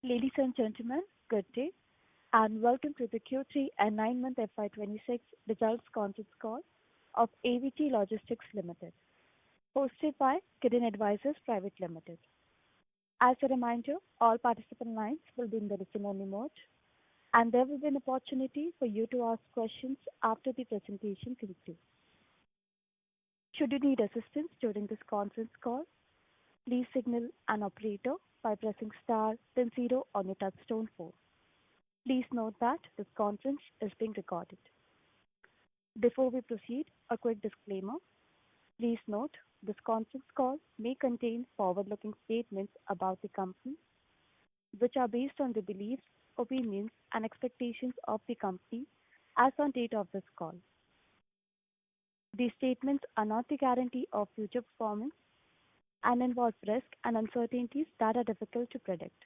Ladies and gentlemen, good day, and welcome to the Q3 and 9-month FY2026 results conference call of AVG Logistics Limited, hosted by Kirin Advisors Private Limited. As a reminder, all participant lines will be in the listen-only mode, and there will be an opportunity for you to ask questions after the presentation concludes. Should you need assistance during this conference call, please signal an operator by pressing star then zero on your touchtone phone. Please note that this conference is being recorded. Before we proceed, a quick disclaimer. Please note this conference call may contain forward-looking statements about the company, which are based on the beliefs, opinions, and expectations of the company as on date of this call. These statements are not the guarantee of future performance and involve risks and uncertainties that are difficult to predict.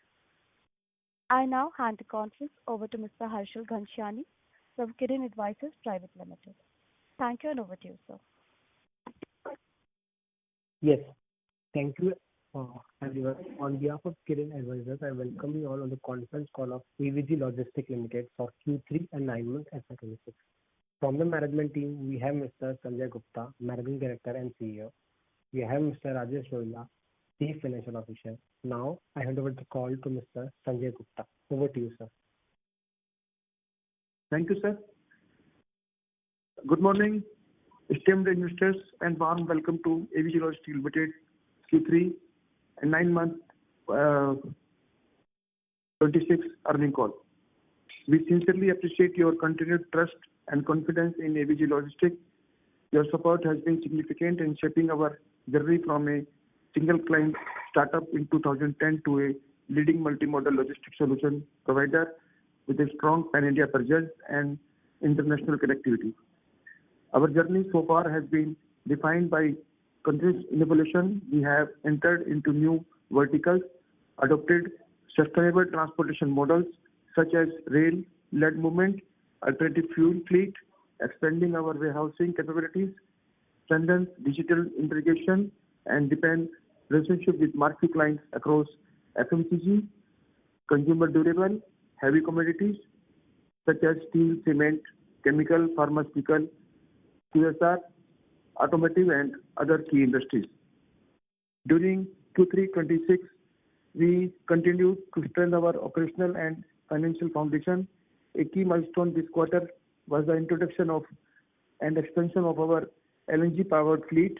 I now hand the conference over to Mr. Harshal Ghanshyani from Kirin Advisors Private Limited. Thank you, and over to you, sir. Yes, thank you, everyone. On behalf of Kirin Advisors, I welcome you all on the conference call of AVG Logistics Limited for Q3 and 9 months FY26. From the management team, we have Mr. Sanjay Gupta, Managing Director and CEO. We have Mr. Rajesh Rohila, Chief Financial Officer. Now, I hand over the call to Mr. Sanjay Gupta. Over to you, sir. Thank you, sir. Good morning, esteemed investors, and warm welcome to AVG Logistics Limited Q3 and 9 month 26 earnings call. We sincerely appreciate your continued trust and confidence in AVG Logistics. Your support has been significant in shaping our journey from a single client startup in 2010 to a leading multimodal logistics solution provider with a strong pan-India presence and international connectivity. Our journey so far has been defined by continuous innovation. We have entered into new verticals, adopted sustainable transportation models such as rail-led movement, alternative fuel fleet, expanding our warehousing capabilities, strengthens digital integration, and deepen relationship with marquee clients across FMCG, consumer durable, heavy commodities such as steel, cement, chemical, pharmaceutical, QSR, automotive, and other key industries. During Q3 26, we continued to strengthen our operational and financial foundation. A key milestone this quarter was the introduction of and expansion of our LNG-powered fleet,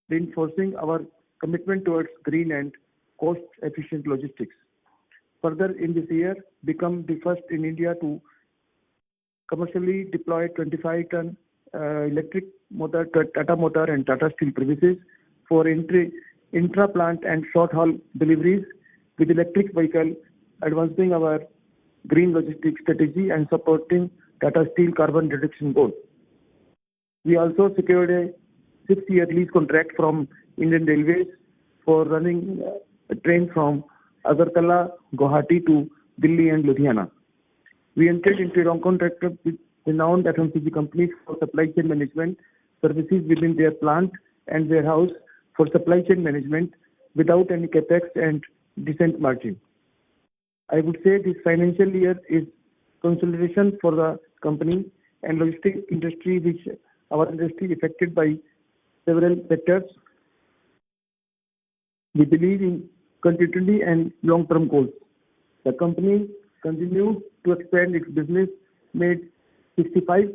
reinforcing our commitment towards green and cost-efficient logistics. Further, in this year, become the first in India to commercially deploy 25-ton electric motor, Tata Motor and Tata Steel premises for intra-plant and short-haul deliveries with electric vehicle, advancing our green logistics strategy and supporting Tata Steel carbon reduction goal. We also secured a 6-year lease contract from Indian Railways for running a train from Agartala, Guwahati to Delhi and Ludhiana. We entered into a long contract with renowned FMCG companies for supply chain management services within their plant and warehouse for supply chain management without any capex and decent margin. I would say this financial year is consolidation for the company and logistics industry, which our industry affected by several sectors. We believe in continuity and long-term goals. The company continued to expand its business, made 65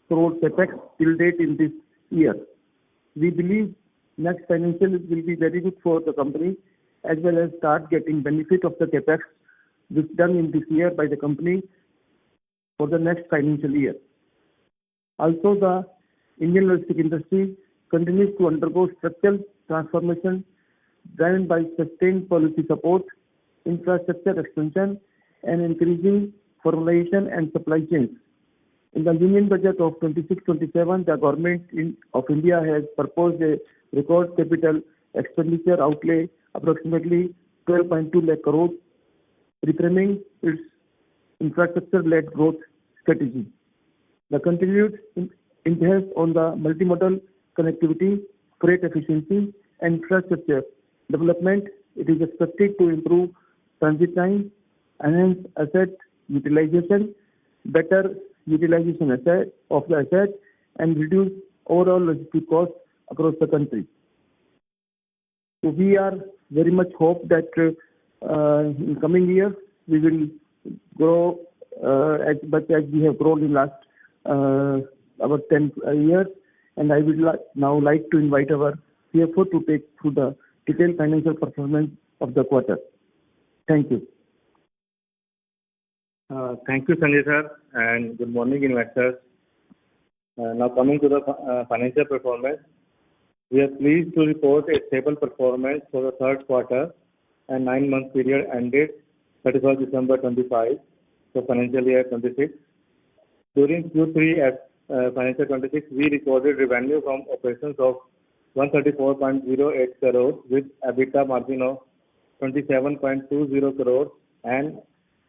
crore capex till date in this year. We believe next financial will be very good for the company, as well as start getting benefit of the capex which done in this year by the company for the next financial year. Also, the Indian logistics industry continues to undergo structural transformation driven by sustained policy support, infrastructure expansion, and increasing formalization and supply chains. In the Union Budget of 26-27, the Government of India has proposed a record capital expenditure outlay approximately 12.2 lakh crore, reframing its infrastructure-led growth strategy. The continued emphasis on the multimodal connectivity, freight efficiency, and infrastructure development, it is expected to improve transit time, enhance asset utilization, better utilization of the asset, and reduce overall logistic costs across the country. So we are very much hope that in coming years we will grow as much as we have grown in last about 10 years. And I would now like to invite our CFO to take through the detailed financial performance of the quarter. Thank you. Thank you, Sanjay sir, and good morning, investors. Now coming to the financial performance, we are pleased to report a stable performance for the third quarter and 9-month period ended 31st December 25, so financial year 26. During Q3 financial 26, we recorded revenue from operations of 134.08 crores with EBITDA margin of 27.20 crores and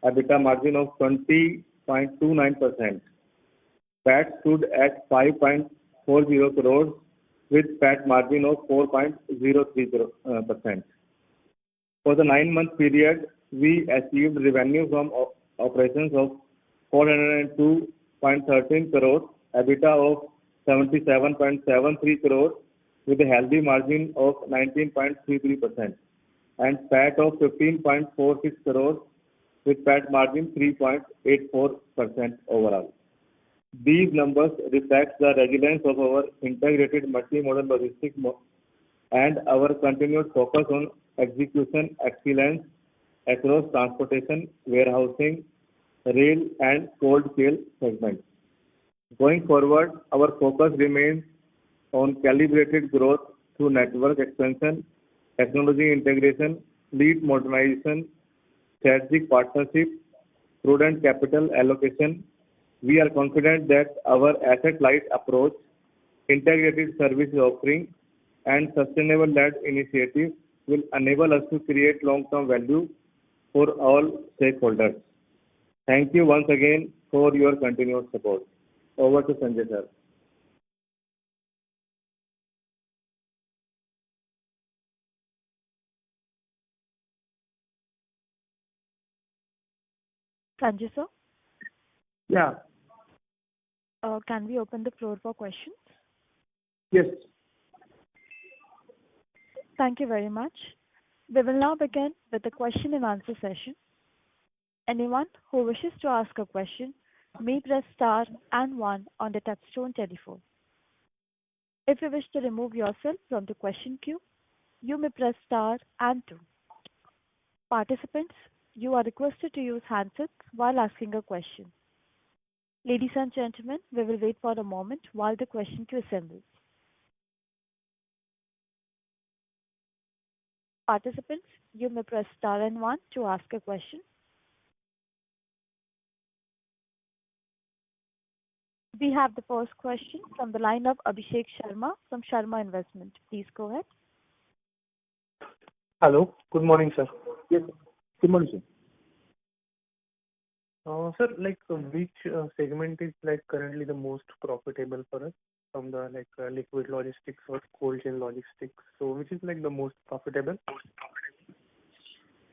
EBITDA margin of 20.29%. PAT stood at 5.40 crores with PAT margin of 4.03%. For the 9-month period, we achieved revenue from operations of 402.13 crores, EBITDA of 77.73 crores with a healthy margin of 19.33%, and PAT of 15.46 crores with PAT margin 3.84% overall. These numbers reflect the resilience of our integrated multi-modal logistics and our continued focus on execution excellence across transportation, warehousing, rail, and cold chain segments. Going forward, our focus remains on calibrated growth through network expansion, technology integration, fleet modernization, strategic partnership, prudent capital allocation. We are confident that our asset-light approach, integrated service offering, and sustainable-led initiatives will enable us to create long-term value for all stakeholders. Thank you once again for your continued support. Over to Sanjay sir. Sanjay sir? Yeah. Can we open the floor for questions? Yes. Thank you very much. We will now begin with the question and answer session. Anyone who wishes to ask a question may press star and 1 on the touchtone telephone. If you wish to remove yourself from the question queue, you may press star and 2. Participants, you are requested to use handsets while asking a question. Ladies and gentlemen, we will wait for a moment while the question queue assembles. Participants, you may press star and 1 to ask a question. We have the first question from the line of Abhishek Sharma from Sharma Investment. Please go ahead. Hello. Good morning, sir. Yes. Good morning, sir. Sir, which segment is currently the most profitable for us from the liquid logistics or cold chain logistics? So which is the most profitable?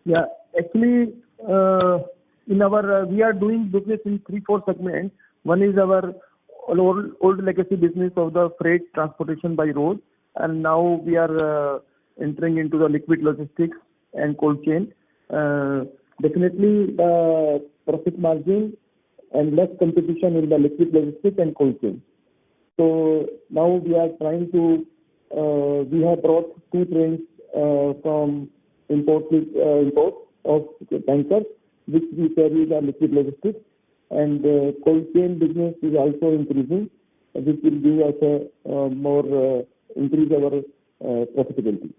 Yeah, actually, in our we are doing business in 3-4 segments. One is our old legacy business of the freight transportation by road, and now we are entering into the liquid logistics and cold chain. Definitely the profit margin and less competition in the liquid logistics and cold chain. So now we are trying to, we have brought 2 trains from import of tankers, which we carry the liquid logistics, and cold chain business is also increasing, which will give us a more increase our profitability.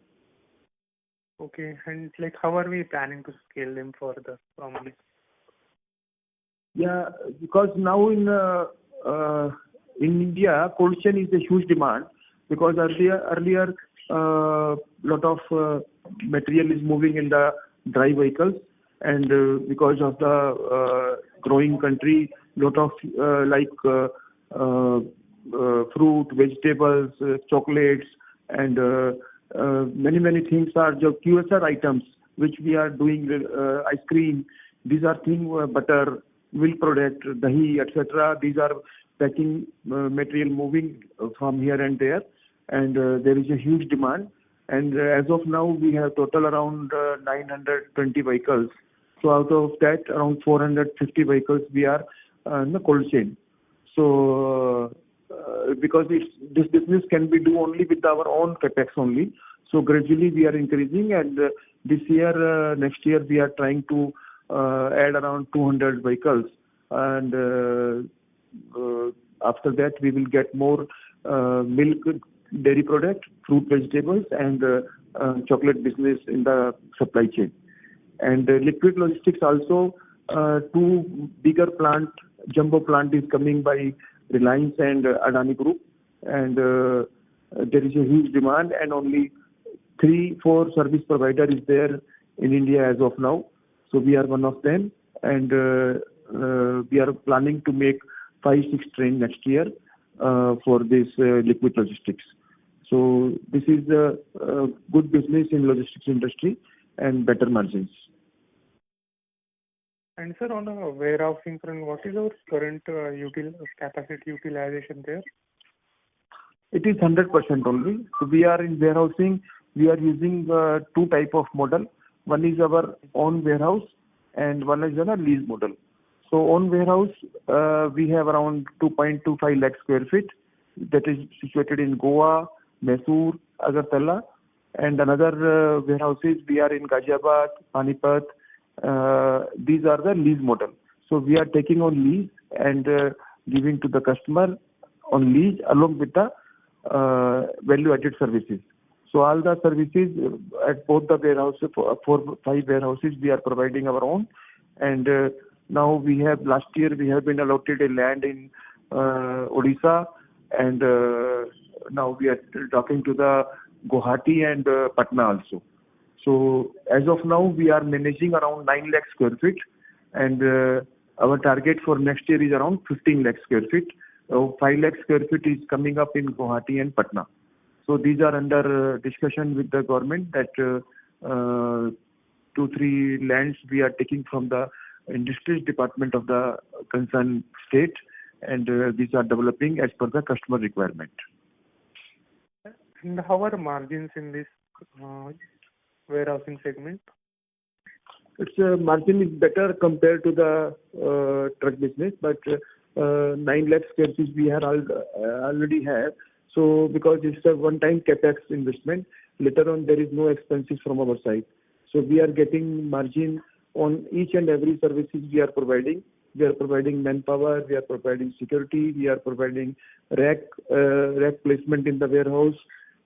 Okay, and how are we planning to scale them further from this? Yeah, because now in India, cold chain is a huge demand, because earlier lot of material is moving in the dry vehicles, and because of the growing country, lot of fruit, vegetables, chocolates, and many things are the QSR items which we are doing ice cream. These are things, butter, milk product, dahi, etc. These are packing material moving from here and there, and there is a huge demand. And as of now, we have total around 920 vehicles. So out of that, around 450 vehicles we are in the cold chain. So because this business can be do only with our own capex only. So gradually we are increasing, and this year, next year we are trying to add around 200 vehicles, and after that we will get more milk, dairy product, fruit, vegetables, and chocolate business in the supply chain. And liquid logistics also, two bigger plant, jumbo plant is coming by Reliance and Adani Group, and there is a huge demand, and only 3-4 service provider is there in India as of now. So we are one of them, and we are planning to make 5-6 trains next year for this liquid logistics. So this is a good business in logistics industry and better margins. And sir, on the warehousing front, what is our current capacity utilization there? It is 100% only. So we are in warehousing. We are using two type of model. One is our own warehouse, and one is a lease model. So own warehouse, we have around 2.25 lakh square feet that is situated in Goa, Mysore, Agartala, and another warehouses we are in Ghaziabad, Panipat. These are the lease model. So we are taking on lease and giving to the customer on lease along with the value-added services. So all the services at both the warehouses, 4-5 warehouses, we are providing our own. And now last year we have been allotted a land in Odisha, and now we are talking to the Guwahati and Patna also. So as of now, we are managing around 9 lakh square feet, and our target for next year is around 15 lakh square feet. 5 lakh square feet is coming up in Guwahati and Patna. So these are under discussion with the government that 2-3 lands we are taking from the industries department of the concerned state, and these are developing as per the customer requirement. And how are margins in this warehousing segment? Its margin is better compared to the truck business, but 9 lakh square feet we already have. So because it's a one-time capex investment, later on there is no expenses from our side. So we are getting margin on each and every services we are providing. We are providing manpower, we are providing security, we are providing rack placement in the warehouse,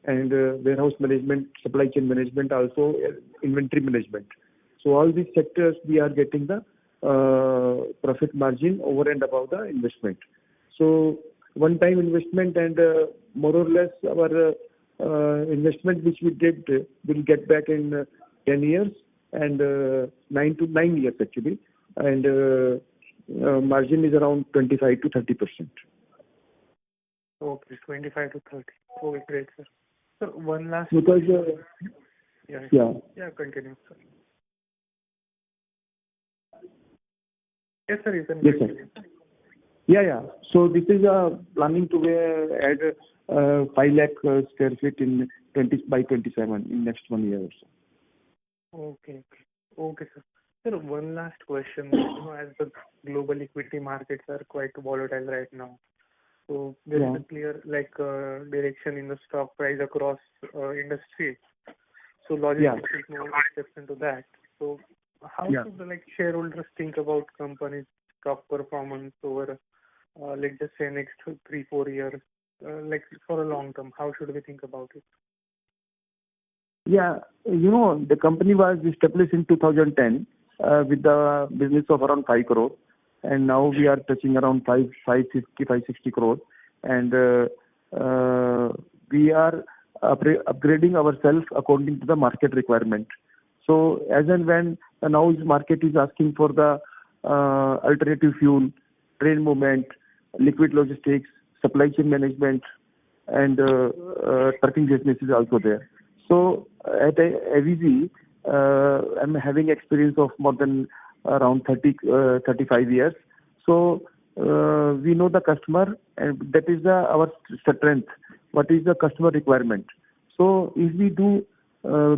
and warehouse management, supply chain management, also inventory management. So all these sectors we are getting the profit margin over and above the investment. So one-time investment, and more or less our investment which we did will get back in 10 years and 9 years actually, and margin is around 25 to 30%. Okay, 25 to 30. Okay, great, sir. So one last. Because yeah, continue, sir. Yes, sir, you can continue. Yes, sir. Yeah. So this is planning to add 5 lakh square feet in by 27 in next 1 year or so. Okay, sir. Sir, one last question. As the global equity markets are quite volatile right now, so there is a clear direction in the stock price across industry. So logistics is no exception to that. So how should the shareholders think about companies' stock performance over let's just say next 3-4 years, for a long term? How should we think about it? Yeah, the company was established in 2010 with the business of around 5 crore, and now we are touching around 550-560 crore, and we are upgrading ourselves according to the market requirement. So as and when now the market is asking for the alternative fuel, train movement, liquid logistics, supply chain management, and trucking business is also there. So at AVG, I'm having experience of more than around 35 years. So we know the customer, and that is our strength. What is the customer requirement? So if we do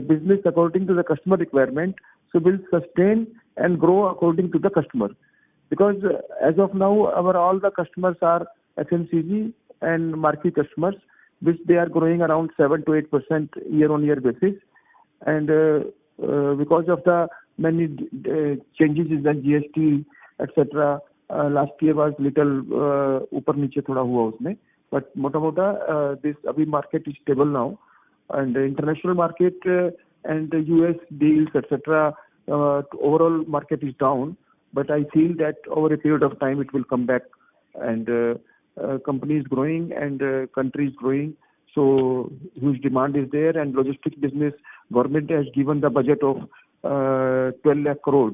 business according to the customer requirement, so we'll sustain and grow according to the customer. Because as of now, our all the customers are FMCG and marquee customers, which they are growing around 7 to 8% year-on-year basis. And because of the many changes in the GST, etc., last year was little ऊपर नीचे थोड़ा हुआ उसमें, but मोटा this अभी market is stable now, and the international market and the US deals, etc., overall market is down. But I feel that over a period of time it will come back, and company is growing and country is growing. So huge demand is there, and logistics business, government has given the budget of 12 lakh crore.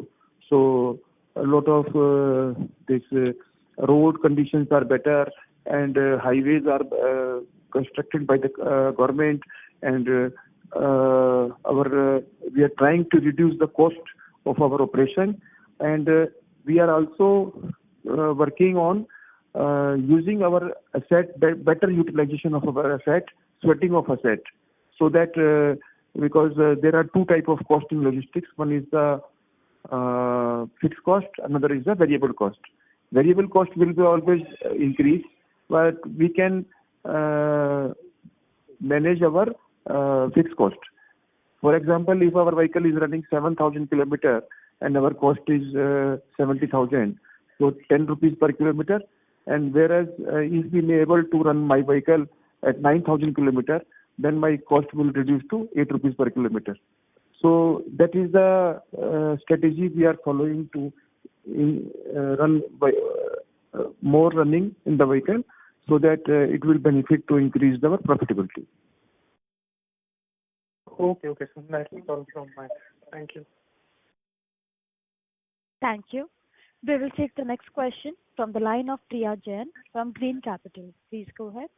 So a lot of this road conditions are better, and highways are constructed by the government, and we are trying to reduce the cost of our operation, and we are also working on using our asset, better utilization of our asset, sweating of asset, so that because there are two type of cost in logistics. One is the fixed cost, another is the variable cost. Variable cost will be always increase, but we can manage our fixed cost. For example, if our vehicle is running 7,000 kilometer and our cost is 70,000, so 10 rupees per kilometer. And whereas if we may able to run my vehicle at 9,000 kilometer, then my cost will reduce to 8 rupees per kilometer. So that is the strategy we are following to run by more running in the vehicle, so that it will benefit to increase our profitability. Okay, so that's all from my side. Thank you. Thank you. We will take the next question from the line of Priya Jain from Green Capital. Please go ahead.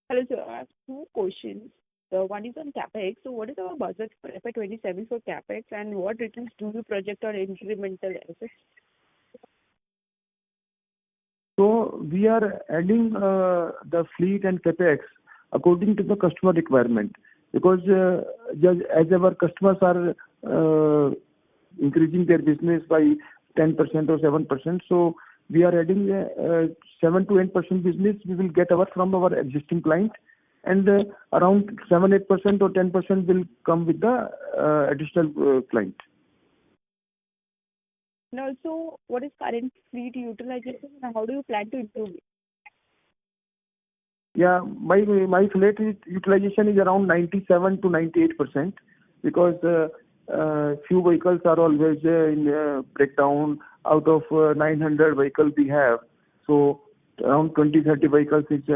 Hello, sir. I have two questions. One is on CapEx. So what is our budget for FY27 for CapEx, and what returns do you project on incremental assets? So we are adding the fleet and CapEx according to the customer requirement, because as our customers are increasing their business by 10% or 7%, so we are adding 7 to 8% business we will get from our existing client, and around 7-8% or 10% will come with the additional client. And also, what is current fleet utilization, and how do you plan to improve it? Yeah, my fleet utilization is around 97 to 98%, because few vehicles are always in breakdown. Out of 900 vehicles we have, so around 20-30 vehicles is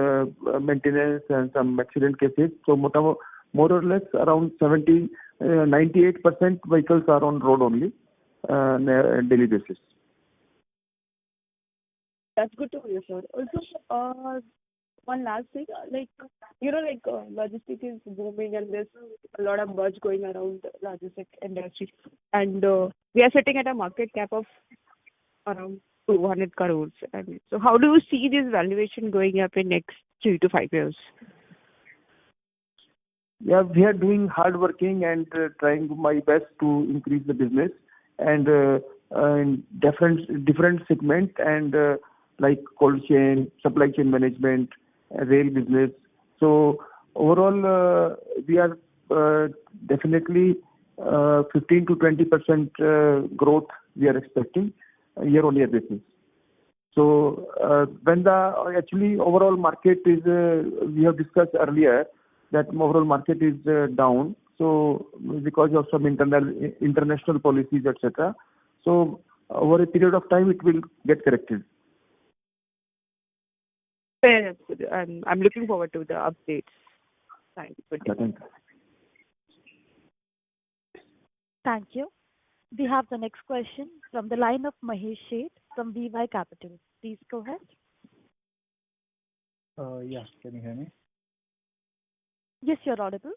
maintenance and some accident cases. So more or less around 98% vehicles are on road only on a daily basis. That's good to hear, sir. Also, one last thing, logistics is booming, and there's a lot of buzz going around the logistics industry, and we are sitting at a market cap of around 200 crores. So how do you see this valuation going up in next 3 to 5 years? Yeah, we are doing hard working and trying my best to increase the business, and in different segment, and like cold chain, supply chain management, rail business. So overall, we are definitely 15 to 20% growth we are expecting year-on-year basis. So when the actually overall market is, we have discussed earlier that overall market is down. So because of some international policies, etc. So over a period of time, it will get corrected. Fair enough. I'm looking forward to the updates. Thank you. Thank you. Thank you. We have the next question from the line of Mahesh Sheth from VY Capital. Please go ahead. Yeah, can you hear me? Yes, you're audible.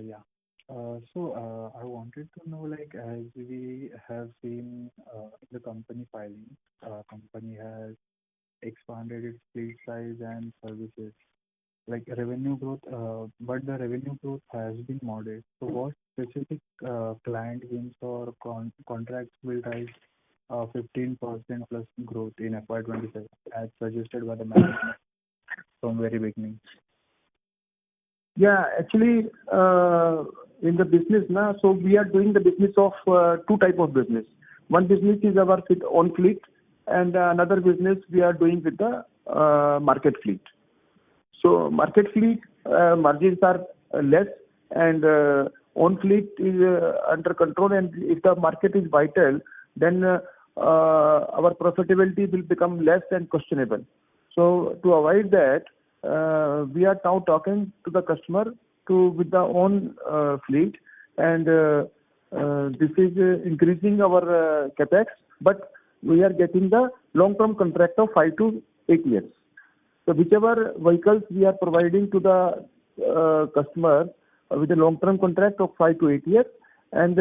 Yeah. I wanted to know, like, as we have seen in the company filings, company has expanded its fleet size and services, like revenue growth, but the revenue growth has been modest. So, what specific client wins or contracts will drive 15% plus growth in FY27, as suggested by the management from very beginning? Yeah, actually, in the business now, so we are doing the business of two type of business. One business is our own fleet, and another business we are doing with the market fleet. So market fleet margins are less, and own fleet is under control. And if the market is vital, then our profitability will become less and questionable. So to avoid that, we are now talking to the customer with the own fleet, and this is increasing our capex, but we are getting the long-term contract of 5 to 8 years. So whichever vehicles we are providing to the customer with a long-term contract of 5 to 8 years, and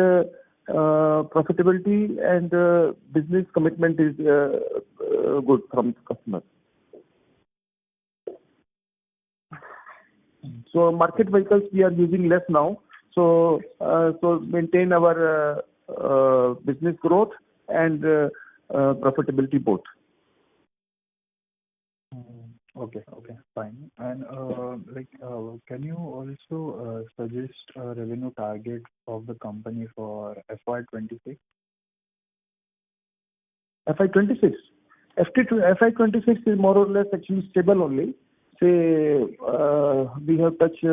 profitability and business commitment is good from the customer. So market vehicles we are using less now. So maintain our business growth and profitability both. Okay, fine. And can you also suggest a revenue target of the company for FY26? FY26? FY26 is more or less actually stable only. Say we have touched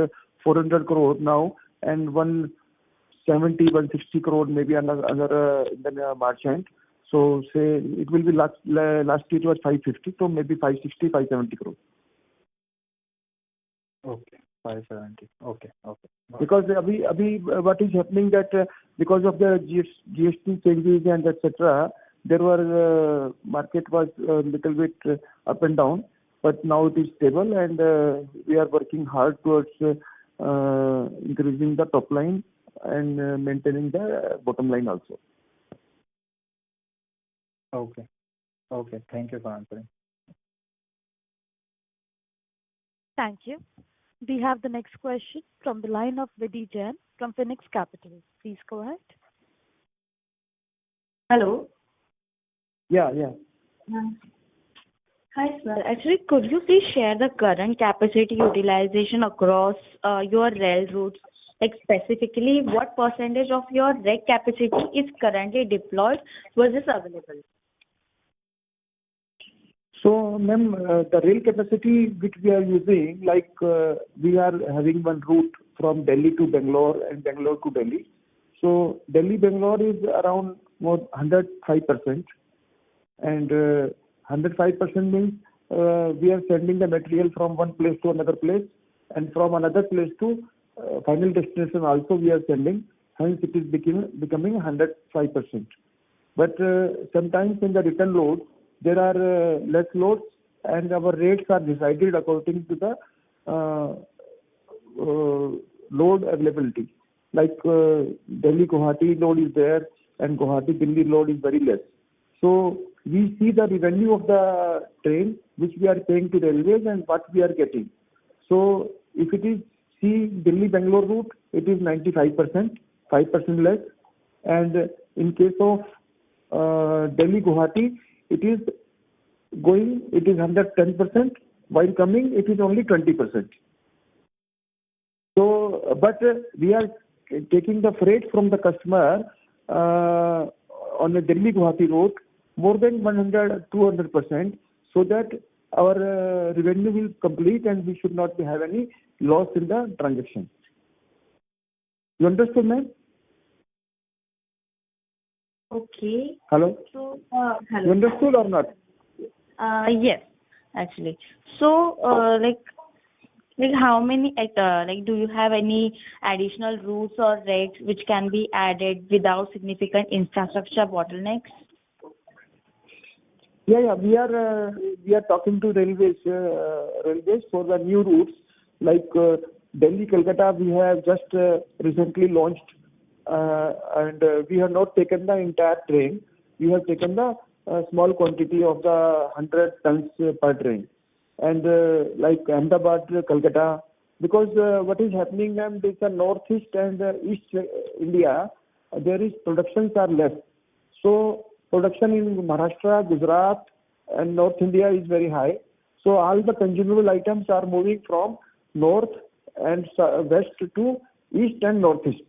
400 crore now, and 170, 160 crore maybe another in the March end. So say it will be last year it was 550, so maybe 560, 570 crore. Okay, 570. Okay. Because what is happening that because of the GST changes and etc., there were market was a little bit up and down, but now it is stable, and we are working hard towards increasing the top line and maintaining the bottom line also. Okay. Thank you for answering. Thank you. We have the next question from the line of Vidhi Jain from Phoenix Capital. Please go ahead. Hello. Yeah. Hi, sir. Actually, could you please share the current capacity utilization across your rail routes? Like specifically, what percentage of your rake capacity is currently deployed versus available? So, ma'am, the rail capacity which we are using, like we are having one route from Delhi to Bangalore and Bangalore to Delhi. So Delhi-Bangalore is around more 105%, and 105% means we are sending the material from one place to another place, and from another place to final destination also we are sending. Hence, it is becoming 105%. But sometimes in the return load, there are less loads, and our rates are decided according to the load availability. Like Delhi-Guwahati load is there, and Guwahati-Delhi load is very less. So we see the revenue of the train which we are paying to railways and what we are getting. So if it is Delhi-Bangalore route, it is 95%, 5% less. And in case of Delhi-Guwahati, it is 110%, while coming it is only 20%. So, but we are taking the freight from the customer on the Delhi-Guwahati route more than 100, 200%, so that our revenue will complete and we should not have any loss in the transaction. You understood, ma'am? Okay. Hello? So, hello. You understood or not? Yes, actually. So, like how many, do you have any additional routes or rakes which can be added without significant infrastructure bottlenecks? Yeah. We are talking to railways for the new routes, like Delhi, Kolkata, we have just recently launched, and we have not taken the entire train. We have taken the small quantity of the 100 tons per train. And like Ahmedabad, Kolkata, because what is happening, ma'am, is the northeast and east India, there is productions are less. So production in Maharashtra, Gujarat, and North India is very high. So all the consumable items are moving from north and west to east and northeast.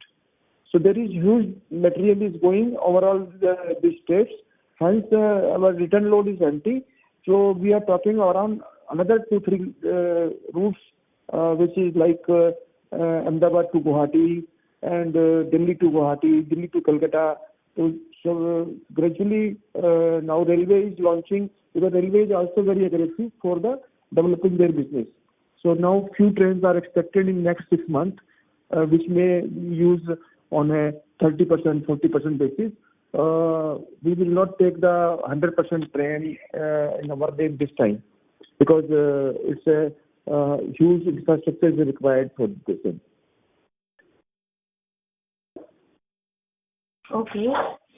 So there is huge material is going overall these states. Hence our return load is empty. So we are talking around another 2-3 routes, which is like Ahmedabad to Guwahati and Delhi to Guwahati, Delhi to Kolkata. So gradually now railway is launching, because railway is also very aggressive for the developing their business. So now few trains are expected in next 6 months, which may use on a 30%, 40% basis. We will not take the 100% train in our day this time, because it's a huge infrastructure is required for this thing. Okay.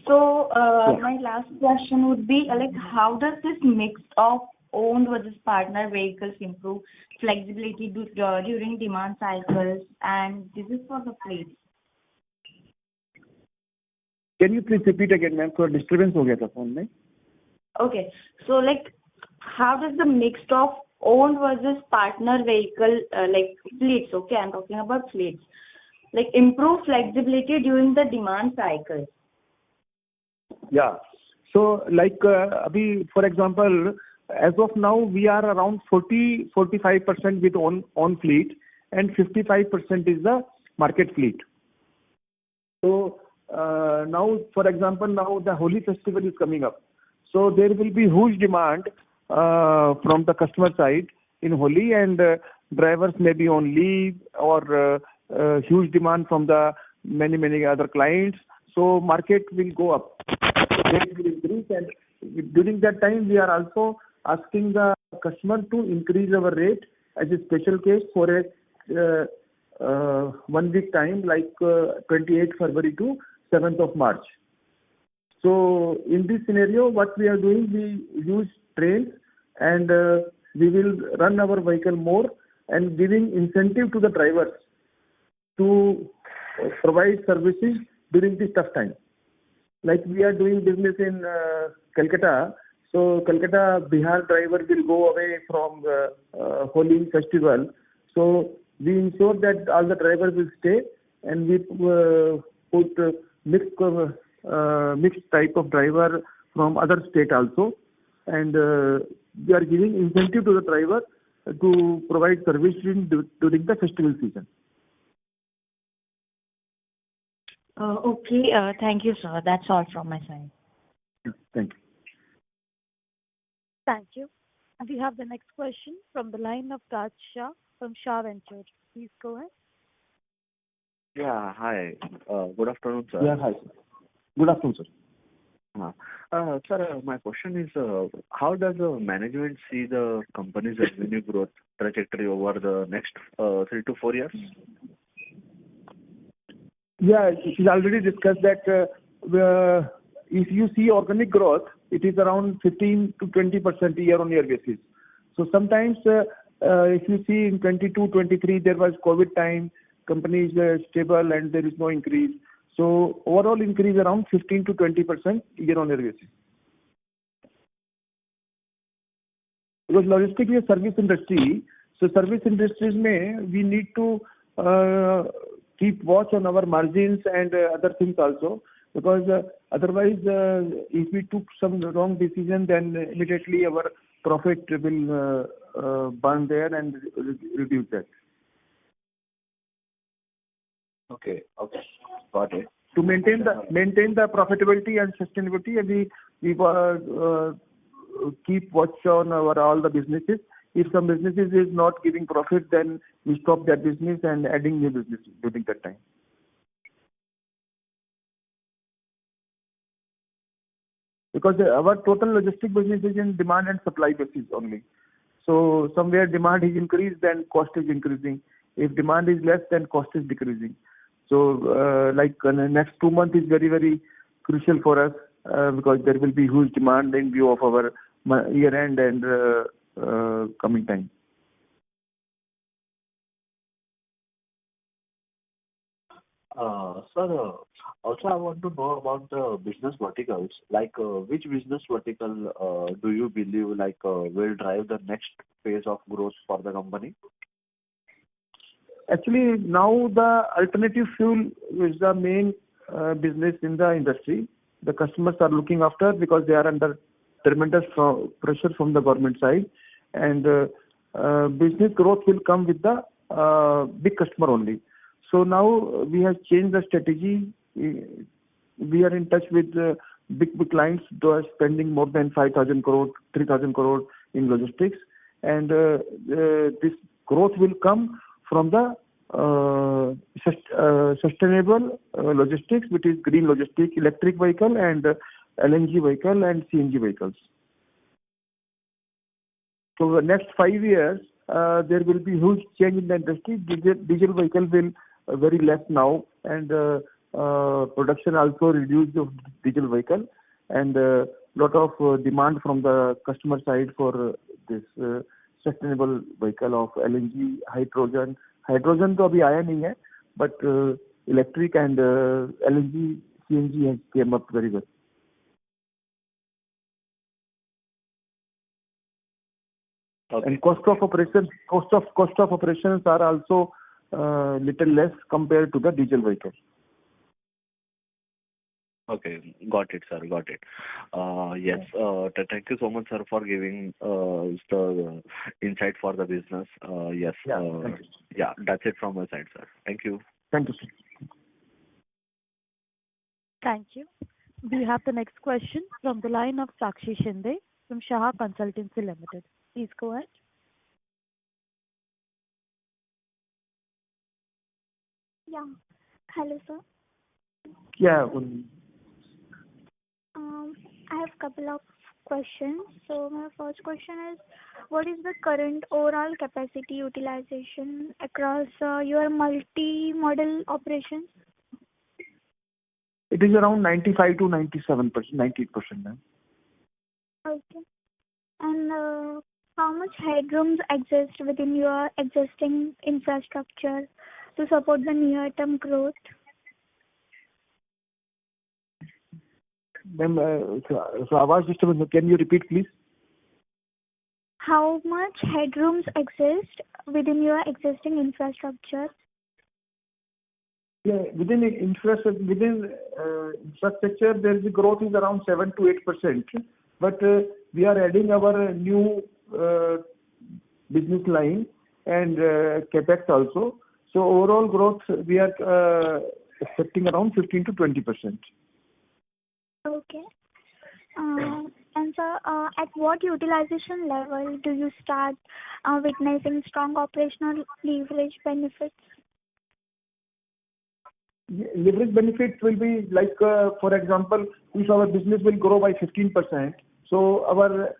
So my last question would be like, how does this mix of owned versus partner vehicles improve flexibility during demand cycles? And this is for the fleet. Can you please repeat again, ma'am? For disturbance हो गया था phone में. Okay. So like, how does the mix of owned versus partner vehicle like fleets? Okay, I'm talking about fleets. Like improve flexibility during the demand cycle. Yeah. So like abhi, for example, as of now we are around 40-45% with own fleet, and 55% is the market fleet. So now, for example, now the Holi festival is coming up. So there will be huge demand from the customer side in Holi, and drivers may be on leave, or huge demand from the many other clients. So market will go up, rate will increase, and during that time we are also asking the customer to increase our rate as a special case for a 1 week time, like 28th February to 7th of March. So in this scenario, what we are doing, we use trains, and we will run our vehicle more and giving incentive to the drivers to provide services during this tough time. Like we are doing business in Calcutta, so Calcutta Bihar driver will go away from Holi festival. So we ensure that all the drivers will stay, and we put mixed type of driver from other state also, and we are giving incentive to the driver to provide service during the festival season. Okay. Thank you, sir. That's all from my side. Thank you. Thank you. And we have the next question from the line of Raj Shah from Shah Ventures. Please go ahead. Yeah, hi. Good afternoon, sir. Yeah, hi, sir. Good afternoon, sir. Sir, my question is, how does the management see the company's revenue growth trajectory over the next 3 to 4 years? Yeah, it is already discussed that if you see organic growth, it is around 15 to 20% year-on-year basis. So sometimes if you see in 22-23, there was COVID time, company is stable and there is no increase. So overall increase around 15 to 20% year-on-year basis. Because logistics is a service industry, so service industries we need to keep watch on our margins and other things also, because otherwise if we took some wrong decision, then immediately our profit will burn there and reduce that. Okay, got it. To maintain the profitability and sustainability, and we keep watch on all the businesses. If some businesses is not giving profit, then we stop that business and adding new business during that time. Because our total logistic business is in demand and supply basis only. So somewhere demand is increased, then cost is increasing. If demand is less, then cost is decreasing. So, the next 2 months is very, very crucial for us because there will be huge demand in view of our year-end and coming time. Sir, also I want to know about the business verticals. Like, which business vertical do you believe will drive the next phase of growth for the company? Actually, now the alternative fuel is the main business in the industry. The customers are looking after because they are under tremendous pressure from the government side, and business growth will come with the big customer only. So now we have changed the strategy. We are in touch with big clients who are spending more than 5,000 crore, 3,000 crore in logistics, and this growth will come from the sustainable logistics, which is green logistics, electric vehicle and LNG vehicle and CNG vehicles. So the next 5 years, there will be huge change in the industry. Diesel vehicle will very less now, and production also reduced of diesel vehicle, and lot of demand from the customer side for this sustainable vehicle of LNG, hydrogen. Hydrogen तो अभी आया नहीं है, but electric and LNG, CNG has came up very well. Okay. And cost of operations are also little less compared to the diesel vehicle. Okay, got it, sir. Got it. Yes. Thank you so much, sir, for giving the insight for the business. Yes. Yeah, thank you. Yeah, that's it from my side, sir. Thank you. Thank you, sir. Thank you. We have the next question from the line of Sakshi Shinde from Shah Consultancy Limited. Please go ahead. Yeah. Hello, sir. Yeah. I have a couple of questions. So my first question is, what is the current overall capacity utilization across your multi-model operations? It is around 95 to 97%, 98% now. Okay. And how much headrooms exist within your existing infrastructure to support the near-term growth? Ma'am, so आवाज disturbance, can you repeat, please? How much headrooms exist within your existing infrastructure? Yeah, within infrastructure, there the growth is around 7 to 8%. But we are adding our new business line and capex also. So overall growth we are expecting around 15 to 20%. Okay. And sir, at what utilization level do you start witnessing strong operational leverage benefits? Leverage benefits will be like, for example, if our business will grow by 15%, so our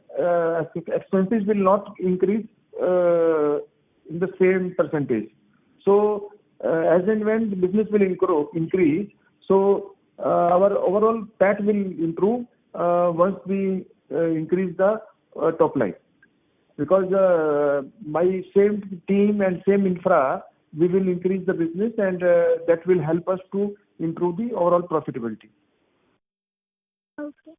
expenses will not increase in the same percentage. So as and when the business will increase, so our overall PAT will improve once we increase the top line. Because by same team and same infra, we will increase the business, and that will help us to improve the overall profitability. Okay.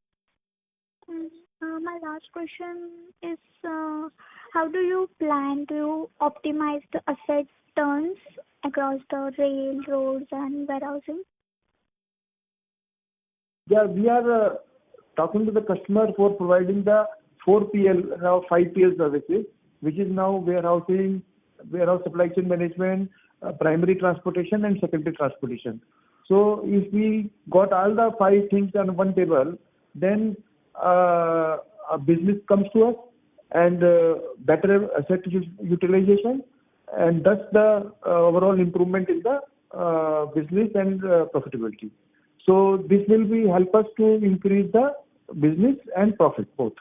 My last question is, how do you plan to optimize the asset turns across the rail, roads, and warehousing? Yeah, we are talking to the customer for providing the 4PL, now 5PL services, which is now warehousing, warehouse supply chain management, primary transportation, and secondary transportation. So if we got all the 5 things on one table, then a business comes to us, and better asset utilization, and thus the overall improvement in the business and profitability. So this will be help us to increase the business and profit both.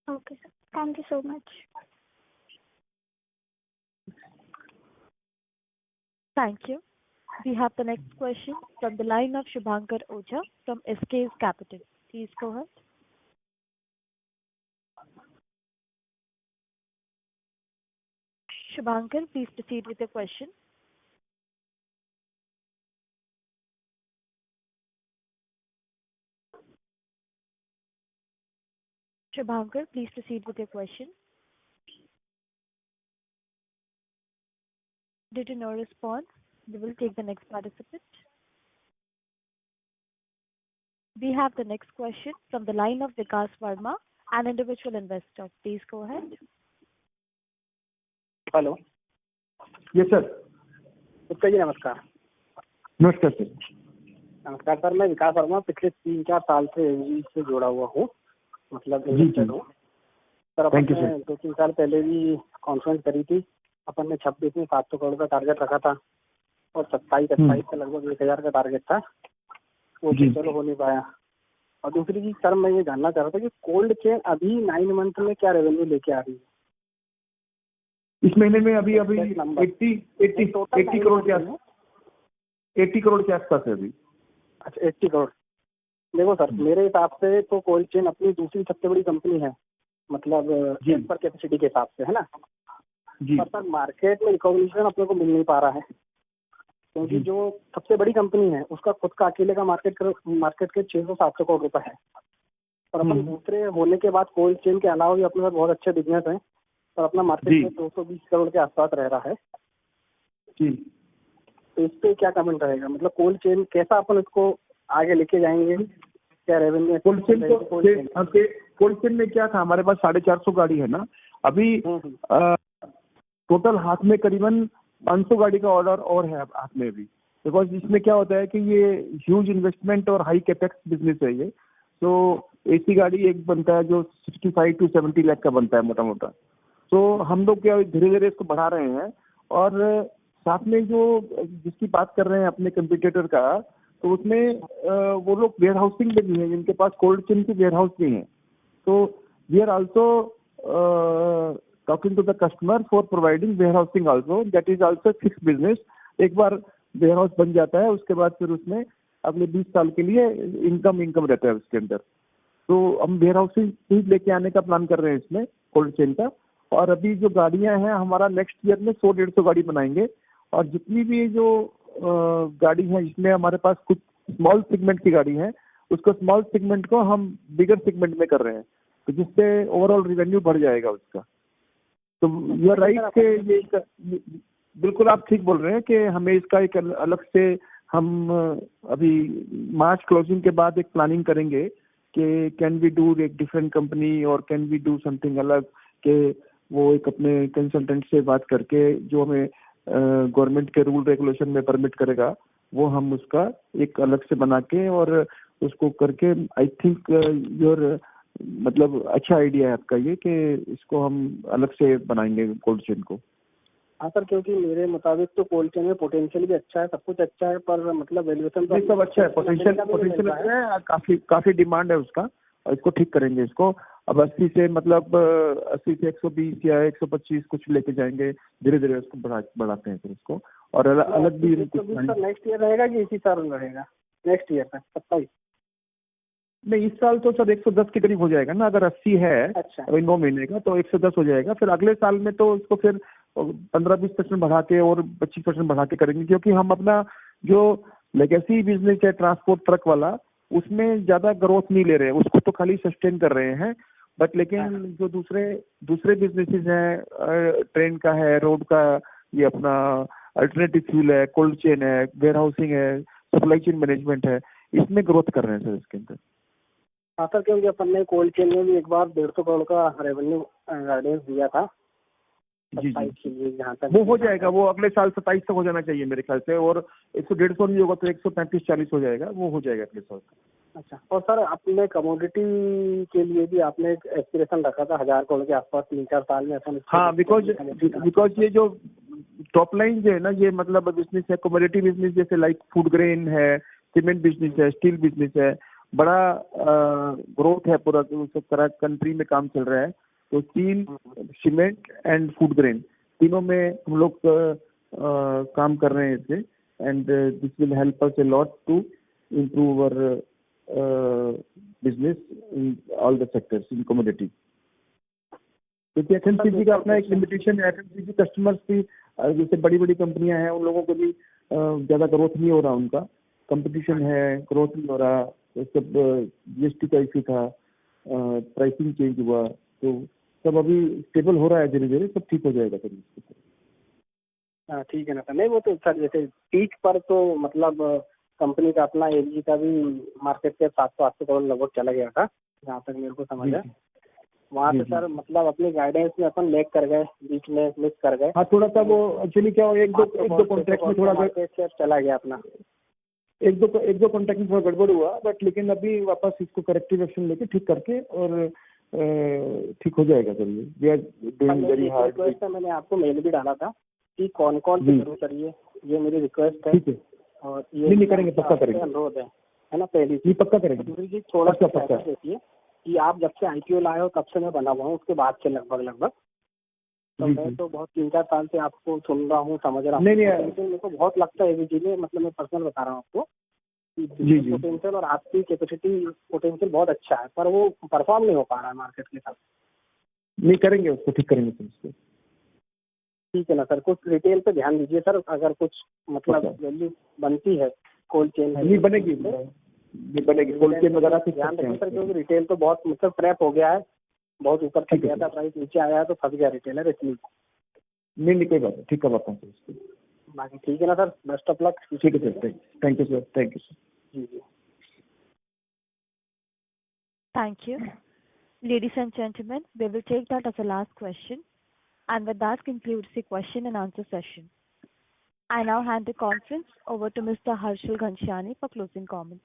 Okay, sir. Thank you so much. Thank you. We have the next question from the line of Shubhankar Oja from SK's Capital. Please go ahead. Shubhankar, please proceed with your question. Shubhankar, please proceed with your question. Due to no response, we will take the next participant. We have the next question from the line of Vikas Verma, an individual investor. Please go ahead. Hello yes sir. Gupta ji नमस्कार। नमस्कार sir. नमस्कार sir, मैं विकास वर्मा पिछले 3-4 साल से एवजी से जुड़ा हुआ हूँ, मतलब इन्वेस्टर हूँ सर। अपन ने 2-3 साल पहले भी कॉन्फ्रेंस करी थी। अपन ने 26 में 700 करोड़ का टारगेट रखा था और 27-28 का लगभग 1000 का टारगेट था, वो तो चलो हो नहीं पाया। और दूसरी चीज सर, मैं ये जानना चाह रहा था कि कोल्ड चेन अभी 9 मंथ में क्या रेवेन्यू लेके आ रही है? इस महीने में अभी 80 करोड़ के आसपास, 80 करोड़ के आसपास है अभी। अच्छा 80 करोड़। देखो सर, मेरे हिसाब से तो कोल्ड चेन अपनी दूसरी सबसे बड़ी कंपनी है, मतलब पर कैपेसिटी के हिसाब से, है ना जी। पर सर मार्केट में रिकॉग्निशन अपने को मिल नहीं पा रहा है, क्योंकि जो सबसे बड़ी कंपनी है उसका खुद का अकेले का मार्केट के 600-700 करोड़ रुपए है। और अपन दूसरे होने के बाद कोल्ड चेन के अलावा भी अपने पास बहुत अच्छे बिजनेस हैं, और अपना मार्केट में 220 करोड़ के आसपास रह रहा है जी। तो इस पे क्या कमेंट रहेगा, मतलब कोल्ड चेन कैसा अपन इसको आगे लेके जाएंगे, क्या रेवेन्यू? कोल्ड चेन में क्या था, हमारे पास 450 गाड़ी है ना अभी। टोटल हाथ में करीबन 500 गाड़ी का ऑर्डर और है हाथ में अभी, बिकॉज इसमें क्या होता है कि ये ह्यूज इन्वेस्टमेंट और हाई कैपेक्स बिजनेस है ये। तो एसी गाड़ी एक बनता है जो 65 to 70 लाख का बनता है मोटा मोटा। तो हम लोग क्या धीरे धीरे इसको बढ़ा रहे हैं। और साथ में जो जिसकी बात कर रहे हैं अपने कंपटीटर का, तो उसमें वो लोग वेयर हाउसिंग में भी है, जिनके पास कोल्ड चेन की वेयर हाउस भी है। तो we are also talking to the customer for providing warehousing also, that is also fix business. एक बार वेयर हाउस बन जाता है उसके बाद फिर उसमें अगले 20 साल के लिए इनकम रहता है उसके अंदर। तो हम वेयर हाउसिंग लेके आने का प्लान कर रहे हैं इसमें कोल्ड चेन का। और अभी जो गाड़ियां हैं हमारा नेक्स्ट ईयर में 100-150 गाड़ी बनाएंगे। और जितनी भी जो गाड़ी है जिसमें हमारे पास कुछ स्मॉल सेगमेंट की गाड़ी है, उसको स्मॉल सेगमेंट को हम बिगर सेगमेंट में कर रहे हैं, तो जिससे ओवरऑल रेवेन्यू बढ़ जाएगा उसका। तो यू आर राइट के ये बिल्कुल आप ठीक बोल रहे हैं कि हमें इसका एक अलग से हम अभी मार्च क्लोजिंग के बाद एक प्लानिंग करेंगे कि कैन वी डू एक डिफरेंट कंपनी और कैन वी डू समथिंग अलग, के वो एक अपने कंसल्टेंट से बात करके जो हमें गवर्नमेंट के रूल रेगुलेशन में परमिट करेगा वो हम उसका एक अलग से बना के और उसको करके आई थिंक योर मतलब अच्छा आइडिया है आपका ये कि इसको हम अलग से बनाएंगे कोल्ड चेन को। हाँ सर, क्योंकि मेरे मुताबिक तो कोल्ड चेन में पोटेंशियल भी अच्छा है, सब कुछ अच्छा है, पर मतलब वैल्यूएशन तो सब अच्छा है, पोटेंशियल अच्छा है, काफी डिमांड है उसका, और इसको ठीक करेंगे। इसको अब 80 से 120 या 125 कुछ लेके जाएंगे, धीरे धीरे उसको बढ़ाते हैं फिर उसको। और अलग भी नेक्स्ट ईयर रहेगा कि इसी साल रहेगा? नेक्स्ट ईयर तक 27 नहीं, इस साल तो सर 110 के करीब हो जाएगा ना। अगर 80 है अभी 9 महीने का तो 110 हो जाएगा। फिर अगले साल में तो उसको फिर 15-20% बढ़ा के और 25% बढ़ा के करेंगे, क्योंकि हम अपना जो लेगेसी बिजनेस है ट्रांसपोर्ट ट्रक वाला, उसमें ज्यादा ग्रोथ नहीं ले रहे हैं, उसको तो खाली सस्टेन कर रहे हैं। बट लेकिन जो दूसरे बिजनेसेस हैं, ट्रेन का है, रोड का, ये अपना अल्टरनेटिव फ्यूल है, कोल्ड चेन है, वेयर हाउसिंग है, सप्लाई चेन मैनेजमेंट है, इसमें ग्रोथ कर रहे हैं सर इसके अंदर। हाँ सर, क्योंकि अपन ने कोल्ड चेन में भी एक बार 150 करोड़ का रेवेन्यू गाइडेंस दिया था जी जी, जहाँ तक वो हो जाएगा, वो अगले साल 27 तक हो जाना चाहिए मेरे ख्याल से। और 100-150 नहीं होगा तो 135-40 हो जाएगा, वो हो जाएगा अगले साल। अच्छा, और सर अपने कमोडिटी के लिए भी आपने एक एस्पिरेशन रखा था 1000 करोड़ के आसपास 3-4 साल में अपन। हाँ, बिकॉज ये जो टॉप लाइन जो है ना, ये मतलब बिजनेस है, कमोडिटी बिजनेस, जैसे लाइक फूड ग्रेन है, सीमेंट बिजनेस है, स्टील बिजनेस है, बड़ा ग्रोथ है, पूरा सारा कंट्री में काम चल रहा है। तो steel, cement and food grain तीनों में हम लोग काम कर रहे हैं इससे, and this will help us a lot to improve our business in all the sectors in commodity. क्योंकि FMCG का अपना एक लिमिटेशन है, FMCG कस्टमर्स भी जैसे बड़ी बड़ी कंपनियां हैं, उन लोगों को भी ज़्यादा ग्रोथ नहीं हो रहा, उनका कंपटीशन है, ग्रोथ नहीं हो रहा, सब GST का इशू था, प्राइसिंग चेंज हुआ, तो सब अभी स्टेबल हो रहा है धीरे धीरे, सब ठीक हो जाएगा सर। हाँ ठीक है ना सर। नहीं वो तो सर जैसे पीक पर तो मतलब कंपनी का अपना AVG का भी मार्केट के 700-800 करोड़ लगभग चला गया था, जहाँ तक मेरे को समझ है। वहाँ पे सर मतलब अपनी गाइडेंस में अपन लैग कर गए, बीच में मिस कर गए। हाँ थोड़ा सा वो एक्चुअली क्या हो, एक दो कॉन्ट्रैक्ट में थोड़ा से चला गया अपना, एक दो कॉन्ट्रैक्ट में थोड़ा गड़बड़ हुआ, बट लेकिन अभी वापस इसको करेक्टिव एक्शन लेके ठीक करके और ठीक हो जाएगा सर। ये डूइंग वेरी हार्ड। रिक्वेस्ट है, मैंने आपको मेल भी डाला था कि कौन कौन से जरूर करिए, ये मेरी रिक्वेस्ट है। ठीक है, और ये नहीं करेंगे, पक्का करेंगे, अनुरोध है ना। पहली चीज पक्का करेंगे। दूसरी चीज थोड़ा सा देखिए कि आप जब से IPO लाए हो तब से मैं बना हुआ हूँ, उसके बाद से लगभग तो मैं तो बहुत 3-4 साल से आपको सुन रहा हूँ, समझ रहा हूँ, लेकिन मेरे को बहुत लगता है AVG में, मतलब मैं पर्सनल बता रहा हूँ आपको, पोटेंशियल और आपकी कैपेसिटी पोटेंशियल बहुत अच्छा है, पर वो परफॉर्म नहीं हो पा रहा है मार्केट के साथ। नहीं करेंगे, उसको ठीक करेंगे सर उसको। ठीक है ना सर। कुछ रिटेल पे ध्यान दीजिए सर, अगर कुछ मतलब वैल्यू बनती है कोल्ड चेन नहीं बनेगी कोल्ड चेन वगैरह से ध्यान रखिए सर, क्योंकि रिटेल तो बहुत मतलब ट्रैप हो गया है, बहुत ऊपर तक गया था, प्राइस नीचे आया तो फंस गया रिटेलर, इसलिए। नहीं कोई बात नहीं, ठीक करवाता हूँ सर। बाकी ठीक है ना सर, बेस्ट ऑफ लक। ठीक है sir, thank you sir, thank you sir. जी। Thank you. Ladies and gentlemen, we will take that as the last question, and with that concludes the question and answer session. I now hand the conference over to Mr. Harshal Ghanshyani for closing comments.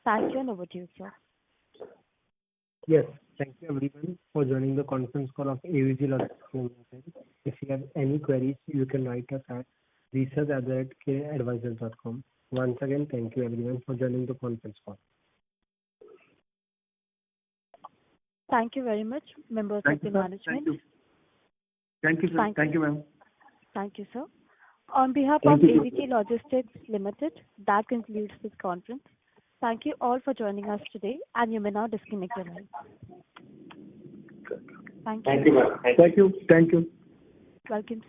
Thank you, and over to you, sir. Yes, thank you everyone for joining the conference call of AVG Logistics Limited. If you have any queries, you can write us at research@kadadvisors.com. Once again, thank you everyone for joining the conference call. Thank you very much, members of the management. Thank you, sir. Thank you, ma'am. Thank you, sir. On behalf of AVG Logistics Limited, that concludes this conference. Thank you all for joining us today, and you may now disconnect your line. Thank you. Thank you, ma'am. Thank you. Welcome.